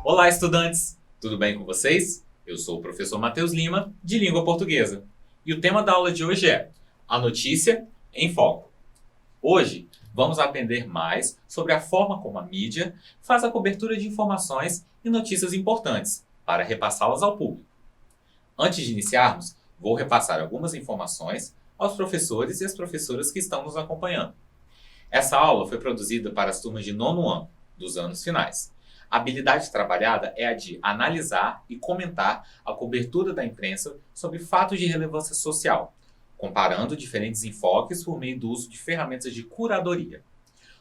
Olá, estudantes! Tudo bem com vocês? Eu sou o professor Matheus Lima, de Língua Portuguesa. E o tema da aula de hoje é a notícia em foco. Hoje, vamos aprender mais sobre a forma como a mídia faz a cobertura de informações e notícias importantes para repassá-las ao público. Antes de iniciarmos, vou repassar algumas informações aos professores e às professoras que estão nos acompanhando. Essa aula foi produzida para as turmas de nono ano, dos anos finais. A habilidade trabalhada é a de analisar e comentar a cobertura da imprensa sobre fatos de relevância social, comparando diferentes enfoques por meio do uso de ferramentas de curadoria.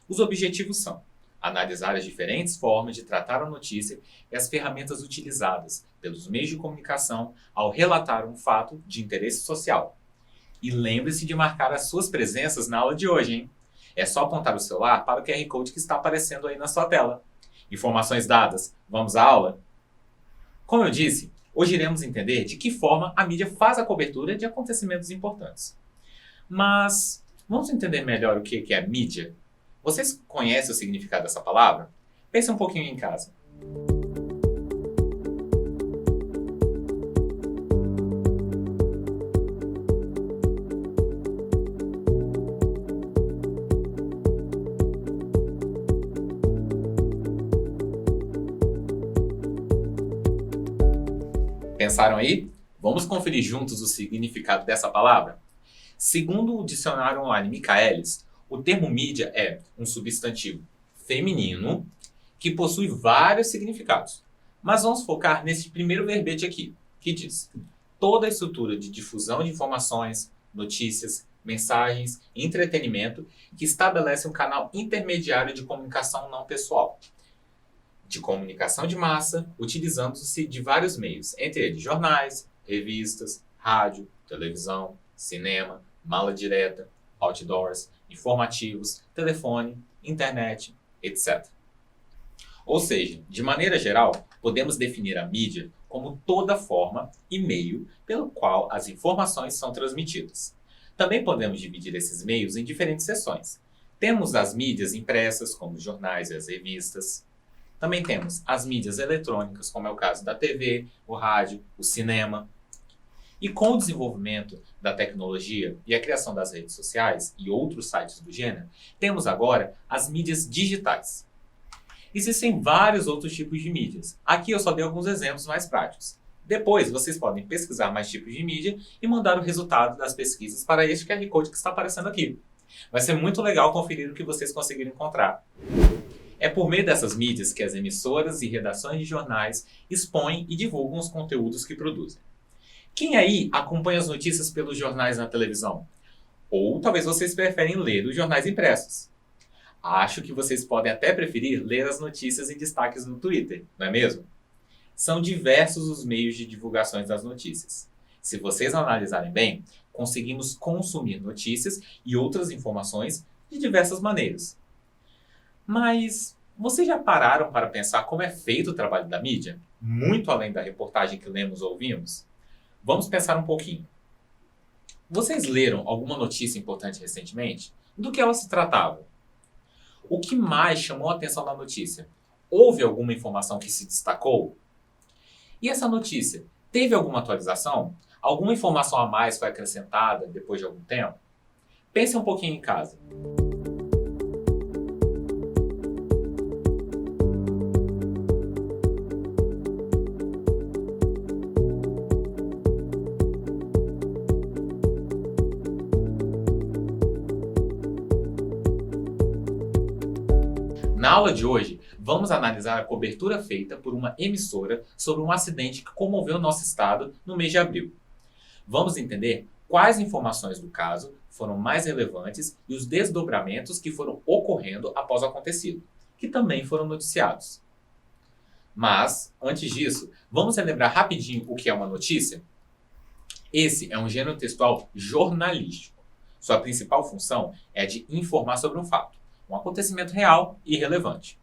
Os objetivos são analisar as diferentes formas de tratar a notícia e as ferramentas utilizadas pelos meios de comunicação ao relatar um fato de interesse social. E lembre-se de marcar as suas presenças na aula de hoje, hein? É só apontar o celular para o QR Code que está aparecendo aí na sua tela. Informações dadas, vamos à aula? Como eu disse, hoje iremos entender de que forma a mídia faz a cobertura de acontecimentos importantes. Mas vamos entender melhor o que é mídia? Vocês conhecem o significado dessa palavra? Pense um pouquinho em casa. Pensaram aí? Vamos conferir juntos o significado dessa palavra? Segundo o dicionário online Michaelis, o termo mídia é um substantivo feminino que possui vários significados. Mas vamos focar nesse primeiro verbete aqui, que diz: toda a estrutura de difusão de informações, notícias, mensagens e entretenimento que estabelece um canal intermediário de comunicação não pessoal. De comunicação de massa, utilizando-se de vários meios, entre eles jornais, revistas, rádio, televisão, cinema, mala direta, outdoors, informativos, telefone, internet, etc. Ou seja, de maneira geral, podemos definir a mídia como toda forma e meio pelo qual as informações são transmitidas. Também podemos dividir esses meios em diferentes seções. Temos as mídias impressas, como os jornais e as revistas. Também temos as mídias eletrônicas, como é o caso da TV, o rádio, o cinema. E com o desenvolvimento da tecnologia e a criação das redes sociais e outros sites do gênero, temos agora as mídias digitais. Existem vários outros tipos de mídias. Aqui eu só dei alguns exemplos mais práticos. Depois, vocês podem pesquisar mais tipos de mídia e mandar o resultado das pesquisas para este QR Code que está aparecendo aqui. Vai ser muito legal conferir o que vocês conseguiram encontrar. É por meio dessas mídias que as emissoras e redações de jornais expõem e divulgam os conteúdos que produzem. Quem aí acompanha as notícias pelos jornais na televisão? Ou talvez vocês preferem ler os jornais impressos. Acho que vocês podem até preferir ler as notícias em destaques no Twitter, não é mesmo? São diversos os meios de divulgações das notícias. Se vocês analisarem bem, conseguimos consumir notícias e outras informações de diversas maneiras. Mas vocês já pararam para pensar como é feito o trabalho da mídia? Muito além da reportagem que lemos ou ouvimos? Vamos pensar um pouquinho. Vocês leram alguma notícia importante recentemente? Do que ela se tratava? O que mais chamou a atenção na notícia? Houve alguma informação que se destacou? E essa notícia, teve alguma atualização? Alguma informação a mais foi acrescentada depois de algum tempo? Pense um pouquinho em casa. Na aula de hoje, vamos analisar a cobertura feita por uma emissora sobre um acidente que comoveu nosso estado no mês de abril. Vamos entender quais informações do caso foram mais relevantes e os desdobramentos que foram ocorrendo após o acontecido, que também foram noticiados. Mas, antes disso, vamos relembrar rapidinho o que é uma notícia? Esse é um gênero textual jornalístico. Sua principal função é de informar sobre um fato, um acontecimento real e relevante.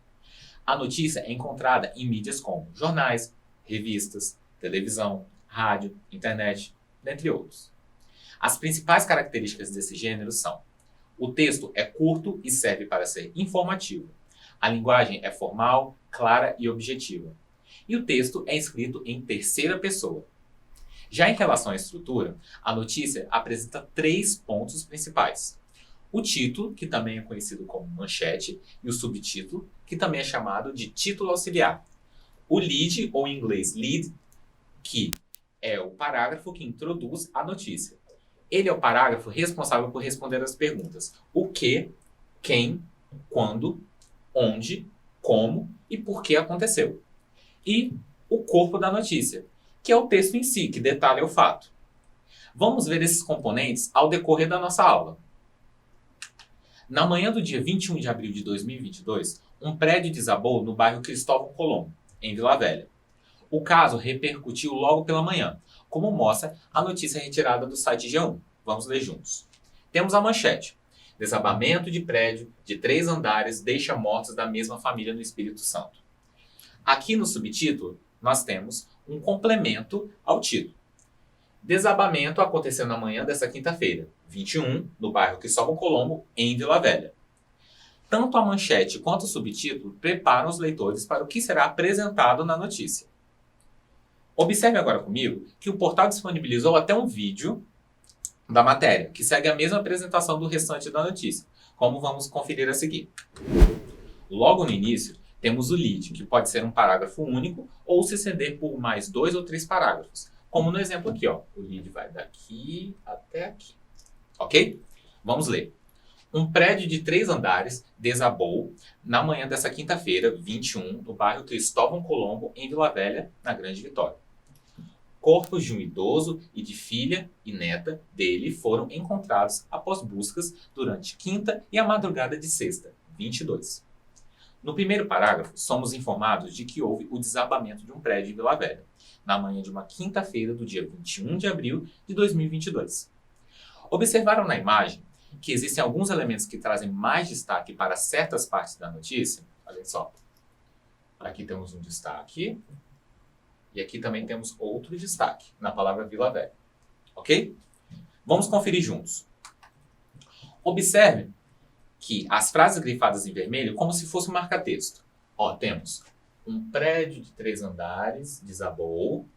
A notícia é encontrada em mídias como jornais, revistas, televisão, rádio, internet, dentre outros. As principais características desse gênero são: o texto é curto e serve para ser informativo. A linguagem é formal, clara e objetiva. E o texto é escrito em terceira pessoa. Já em relação à estrutura, a notícia apresenta 3 pontos principais: o título, que também é conhecido como manchete, e o subtítulo, que também é chamado de título auxiliar. O lead, ou em inglês lead, que é o parágrafo que introduz a notícia. Ele é o parágrafo responsável por responder as perguntas: o que, quem, quando, onde, como e por que aconteceu. E o corpo da notícia, que é o texto em si, que detalha o fato. Vamos ver esses componentes ao decorrer da nossa aula. Na manhã do dia 21 de abril de 2022, um prédio desabou no bairro Cristóvão Colombo, em Vila Velha. O caso repercutiu logo pela manhã, como mostra a notícia retirada do site G1. Vamos ler juntos. Temos a manchete: desabamento de prédio de 3 andares deixa mortos da mesma família no Espírito Santo. Aqui no subtítulo, nós temos um complemento ao título. Desabamento aconteceu na manhã desta quinta-feira, 21, no bairro Cristóvão Colombo, em Vila Velha. Tanto a manchete quanto o subtítulo preparam os leitores para o que será apresentado na notícia. Observe agora comigo que o portal disponibilizou até um vídeo da matéria, que segue a mesma apresentação do restante da notícia, como vamos conferir a seguir. Logo no início, temos o lead, que pode ser um parágrafo único ou se estender por mais 2 ou 3 parágrafos, como no exemplo aqui, ó. O lead vai daqui até aqui. Ok? Vamos ler. Um prédio de 3 andares desabou na manhã dessa quinta-feira, 21, no bairro Cristóvão Colombo, em Vila Velha, na Grande Vitória. Corpos de um idoso e de filha e neta dele foram encontrados após buscas durante quinta e a madrugada de sexta, 22. No primeiro parágrafo, somos informados de que houve o desabamento de um prédio em Vila Velha, na manhã de uma quinta-feira do dia 21 de abril de 2022. Observaram na imagem que existem alguns elementos que trazem mais destaque para certas partes da notícia? Olha só. Aqui temos um destaque. E aqui também temos outro destaque na palavra Vila Velha. Ok? Vamos conferir juntos. Observe que as frases grifadas em vermelho como se fosse um marca-texto. Ó, temos um prédio de 3 andares desabou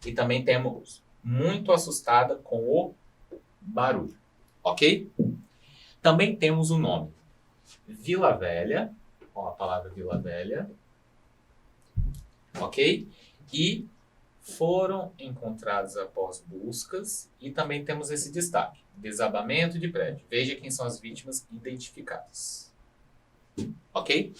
e também temos muito assustada com o barulho. Ok? Também temos o nome Vila Velha. Ó, a palavra Vila Velha. Ok? E foram encontrados após buscas. E também temos esse destaque: desabamento de prédio. Veja quem são as vítimas identificadas. Ok?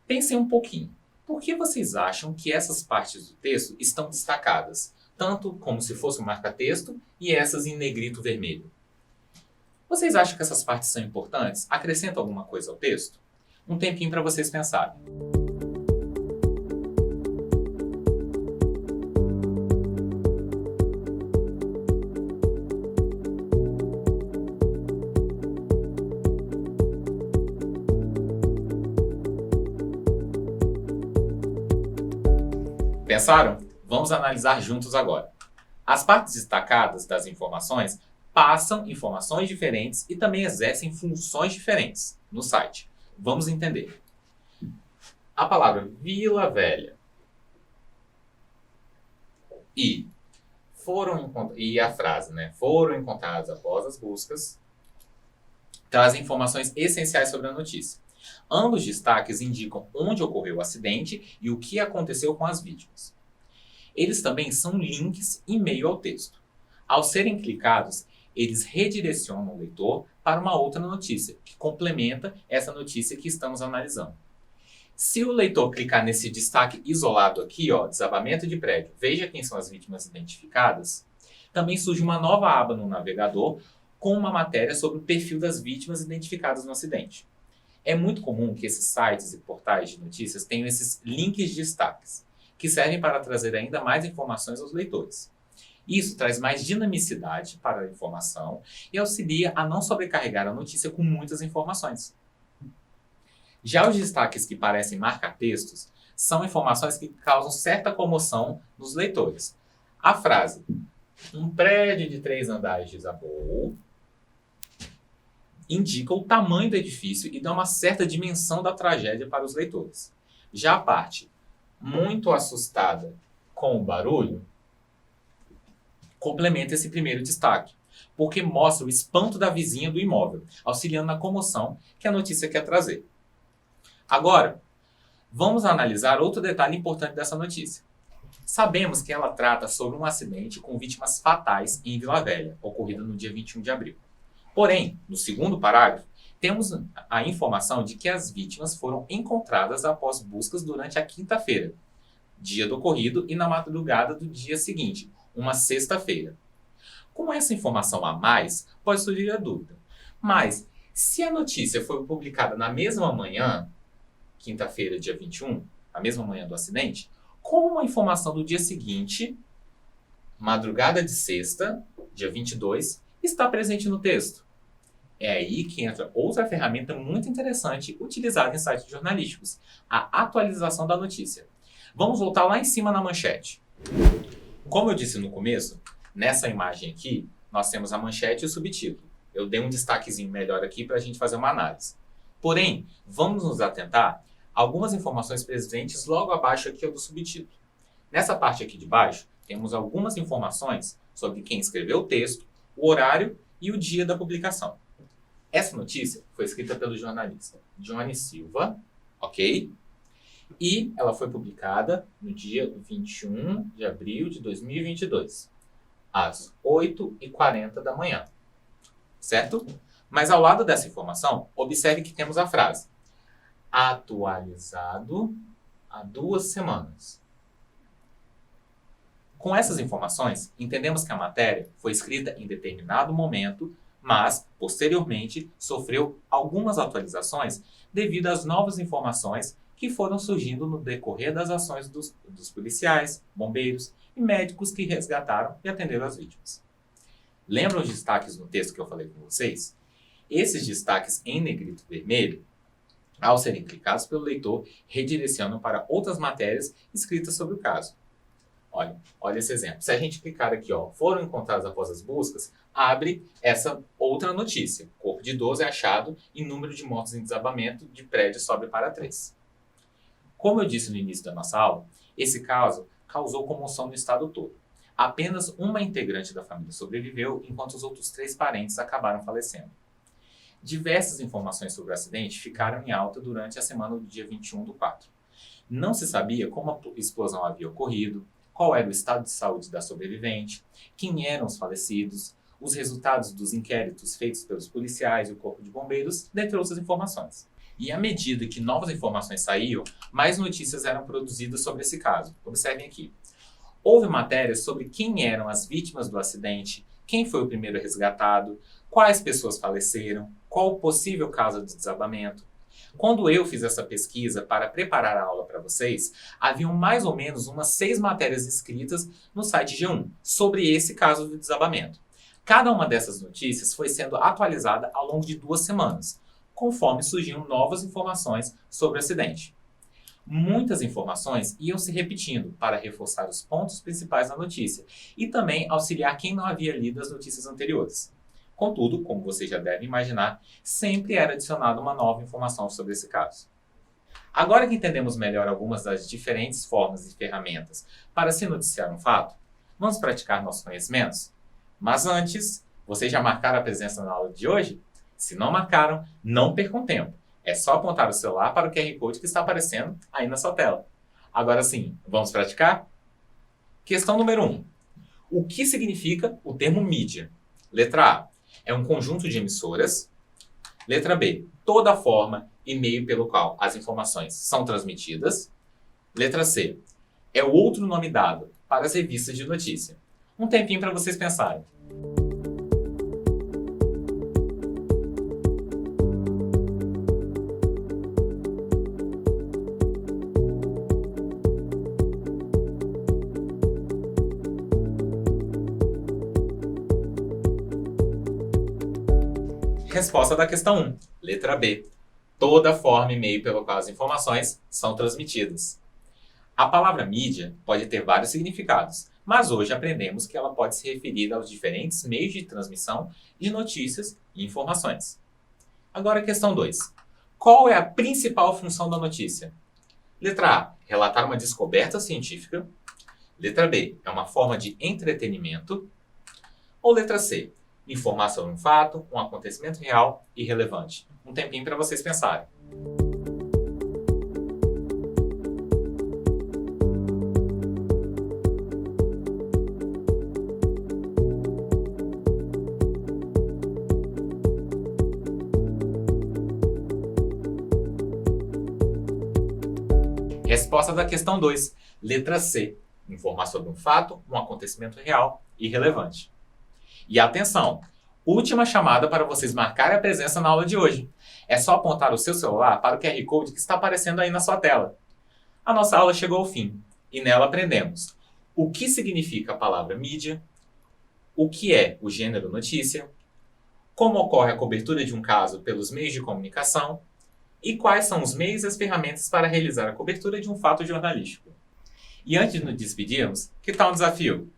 Pensem um pouquinho. Por que vocês acham que essas partes do texto estão destacadas? Tanto como se fosse um marca-texto e essas em negrito vermelho. Vocês acham que essas partes são importantes? Acrescentam alguma coisa ao texto? Um tempinho para vocês pensarem. Pensaram? Vamos analisar juntos agora. As partes destacadas das informações passam informações diferentes e também exercem funções diferentes no site. Vamos entender. A palavra Vila Velha e a frase, né? Foram encontrados após as buscas, trazem informações essenciais sobre a notícia. Ambos destaques indicam onde ocorreu o acidente e o que aconteceu com as vítimas. Eles também são links em meio ao texto. Ao serem clicados, eles redirecionam o leitor para uma outra notícia, que complementa essa notícia que estamos analisando. Se o leitor clicar nesse destaque isolado aqui, ó, desabamento de prédio, veja quem são as vítimas identificadas, também surge uma nova aba no navegador com uma matéria sobre o perfil das vítimas identificadas no acidente. É muito comum que esses sites e portais de notícias tenham esses links de destaques, que servem para trazer ainda mais informações aos leitores. Isso traz mais dinamicidade para a informação e auxilia a não sobrecarregar a notícia com muitas informações. Já os destaques que parecem marca-textos são informações que causam certa comoção nos leitores. A frase, um prédio de 3 andares desabou, indica o tamanho do edifício e dá uma certa dimensão da tragédia para os leitores. Já a parte, muito assustada com o barulho, complementa esse primeiro destaque, porque mostra o espanto da vizinha do imóvel, auxiliando na comoção que a notícia quer trazer. Agora, vamos analisar outro detalhe importante dessa notícia. Sabemos que ela trata sobre um acidente com vítimas fatais em Vila Velha, ocorrido no dia 21 de abril. Porém, no segundo parágrafo, temos a informação de que as vítimas foram encontradas após buscas durante a quinta-feira, dia do ocorrido, e na madrugada do dia seguinte, uma sexta-feira. Com essa informação a mais, pode surgir a dúvida. Mas, se a notícia foi publicada na mesma manhã, quinta-feira, dia 21, a mesma manhã do acidente, como a informação do dia seguinte, madrugada de sexta, dia 22, está presente no texto? É aí que entra outra ferramenta muito interessante utilizada em sites jornalísticos, a atualização da notícia. Vamos voltar lá em cima na manchete. Como eu disse no começo, nessa imagem aqui, nós temos a manchete e o subtítulo. Eu dei um destaquezinho melhor aqui para a gente fazer uma análise. Porém, vamos nos atentar a algumas informações presentes logo abaixo aqui do subtítulo. Nessa parte aqui de baixo, temos algumas informações sobre quem escreveu o texto, o horário e o dia da publicação. Essa notícia foi escrita pelo jornalista Johnny Silva, ok? E ela foi publicada no dia 21 de abril de 2022, às 8h40 da manhã, certo? Mas ao lado dessa informação, observe que temos a frase atualizado há 2 semanas. Com essas informações, entendemos que a matéria foi escrita em determinado momento, mas, posteriormente, sofreu algumas atualizações devido às novas informações que foram surgindo no decorrer das ações dos policiais, bombeiros e médicos que resgataram e atenderam as vítimas. Lembram os destaques no texto que eu falei com vocês? Esses destaques em negrito vermelho, ao serem clicados pelo leitor, redirecionam para outras matérias escritas sobre o caso. Olha esse exemplo. Se a gente clicar aqui, foram encontrados após as buscas, abre essa outra notícia. Corpo de idoso é achado e número de mortos em desabamento de prédio sobe para 3. Como eu disse no início da nossa aula, esse caso causou comoção no estado todo. Apenas uma integrante da família sobreviveu, enquanto os outros 3 parentes acabaram falecendo. Diversas informações sobre o acidente ficaram em alta durante a semana do dia 21/4. Não se sabia como a explosão havia ocorrido, qual era o estado de saúde da sobrevivente, quem eram os falecidos, os resultados dos inquéritos feitos pelos policiais e o corpo de bombeiros, dentre outras informações. E à medida que novas informações saíam, mais notícias eram produzidas sobre esse caso. Observem aqui. Houve matérias sobre quem eram as vítimas do acidente, quem foi o primeiro resgatado, quais pessoas faleceram, qual o possível causa de desabamento. Quando eu fiz essa pesquisa para preparar a aula para vocês, haviam mais ou menos umas 6 matérias escritas no site G1 sobre esse caso de desabamento. Cada uma dessas notícias foi sendo atualizada ao longo de 2 semanas, conforme surgiam novas informações sobre o acidente. Muitas informações iam se repetindo para reforçar os pontos principais da notícia e também auxiliar quem não havia lido as notícias anteriores. Contudo, como vocês já devem imaginar, sempre era adicionada uma nova informação sobre esse caso. Agora que entendemos melhor algumas das diferentes formas e ferramentas para se noticiar um fato, vamos praticar nossos conhecimentos? Mas antes, vocês já marcaram a presença na aula de hoje? Se não marcaram, não percam tempo. É só apontar o celular para o QR Code que está aparecendo aí na sua tela. Agora sim, vamos praticar? Questão número 1. O que significa o termo mídia? Letra A. É um conjunto de emissoras. Letra B. Toda forma e meio pelo qual as informações são transmitidas. Letra C. É o outro nome dado para as revistas de notícia. Um tempinho para vocês pensarem. Resposta da questão 1. Letra B. toda forma e meio pelo qual as informações são transmitidas. A palavra mídia pode ter vários significados, mas hoje aprendemos que ela pode se referir aos diferentes meios de transmissão de notícias e informações. Agora a questão 2. Qual é a principal função da notícia? Letra A, relatar uma descoberta científica. Letra B, é uma forma de entretenimento. Ou letra C, informar sobre um fato, um acontecimento real e relevante. Um tempinho para vocês pensarem. Resposta da questão 2, letra C. Informar sobre um fato, um acontecimento real e relevante. E atenção, última chamada para vocês marcarem a presença na aula de hoje. É só apontar o seu celular para o QR Code que está aparecendo aí na sua tela. A nossa aula chegou ao fim e nela aprendemos o que significa a palavra mídia, o que é o gênero notícia, como ocorre a cobertura de um caso pelos meios de comunicação e quais são os meios e as ferramentas para realizar a cobertura de um fato jornalístico. E antes de nos despedirmos, que tal um desafio?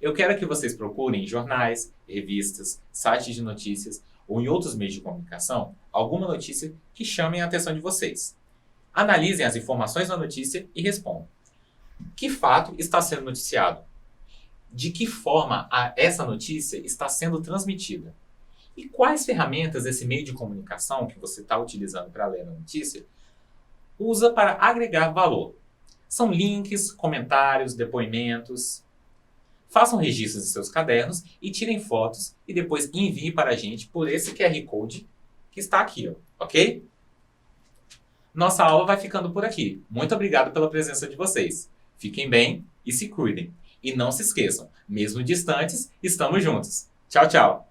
Eu quero que vocês procurem em jornais, revistas, sites de notícias ou em outros meios de comunicação alguma notícia que chame a atenção de vocês. Analisem as informações da notícia e respondam. Que fato está sendo noticiado? De que forma essa notícia está sendo transmitida? E quais ferramentas esse meio de comunicação que você está utilizando para ler a notícia usa para agregar valor? São links, comentários, depoimentos. Façam registros em seus cadernos e tirem fotos e depois enviem para a gente por esse QR Code que está aqui, ok? Nossa aula vai ficando por aqui. Muito obrigado pela presença de vocês. Fiquem bem e se cuidem. E não se esqueçam, mesmo distantes, estamos juntos. Tchau, tchau!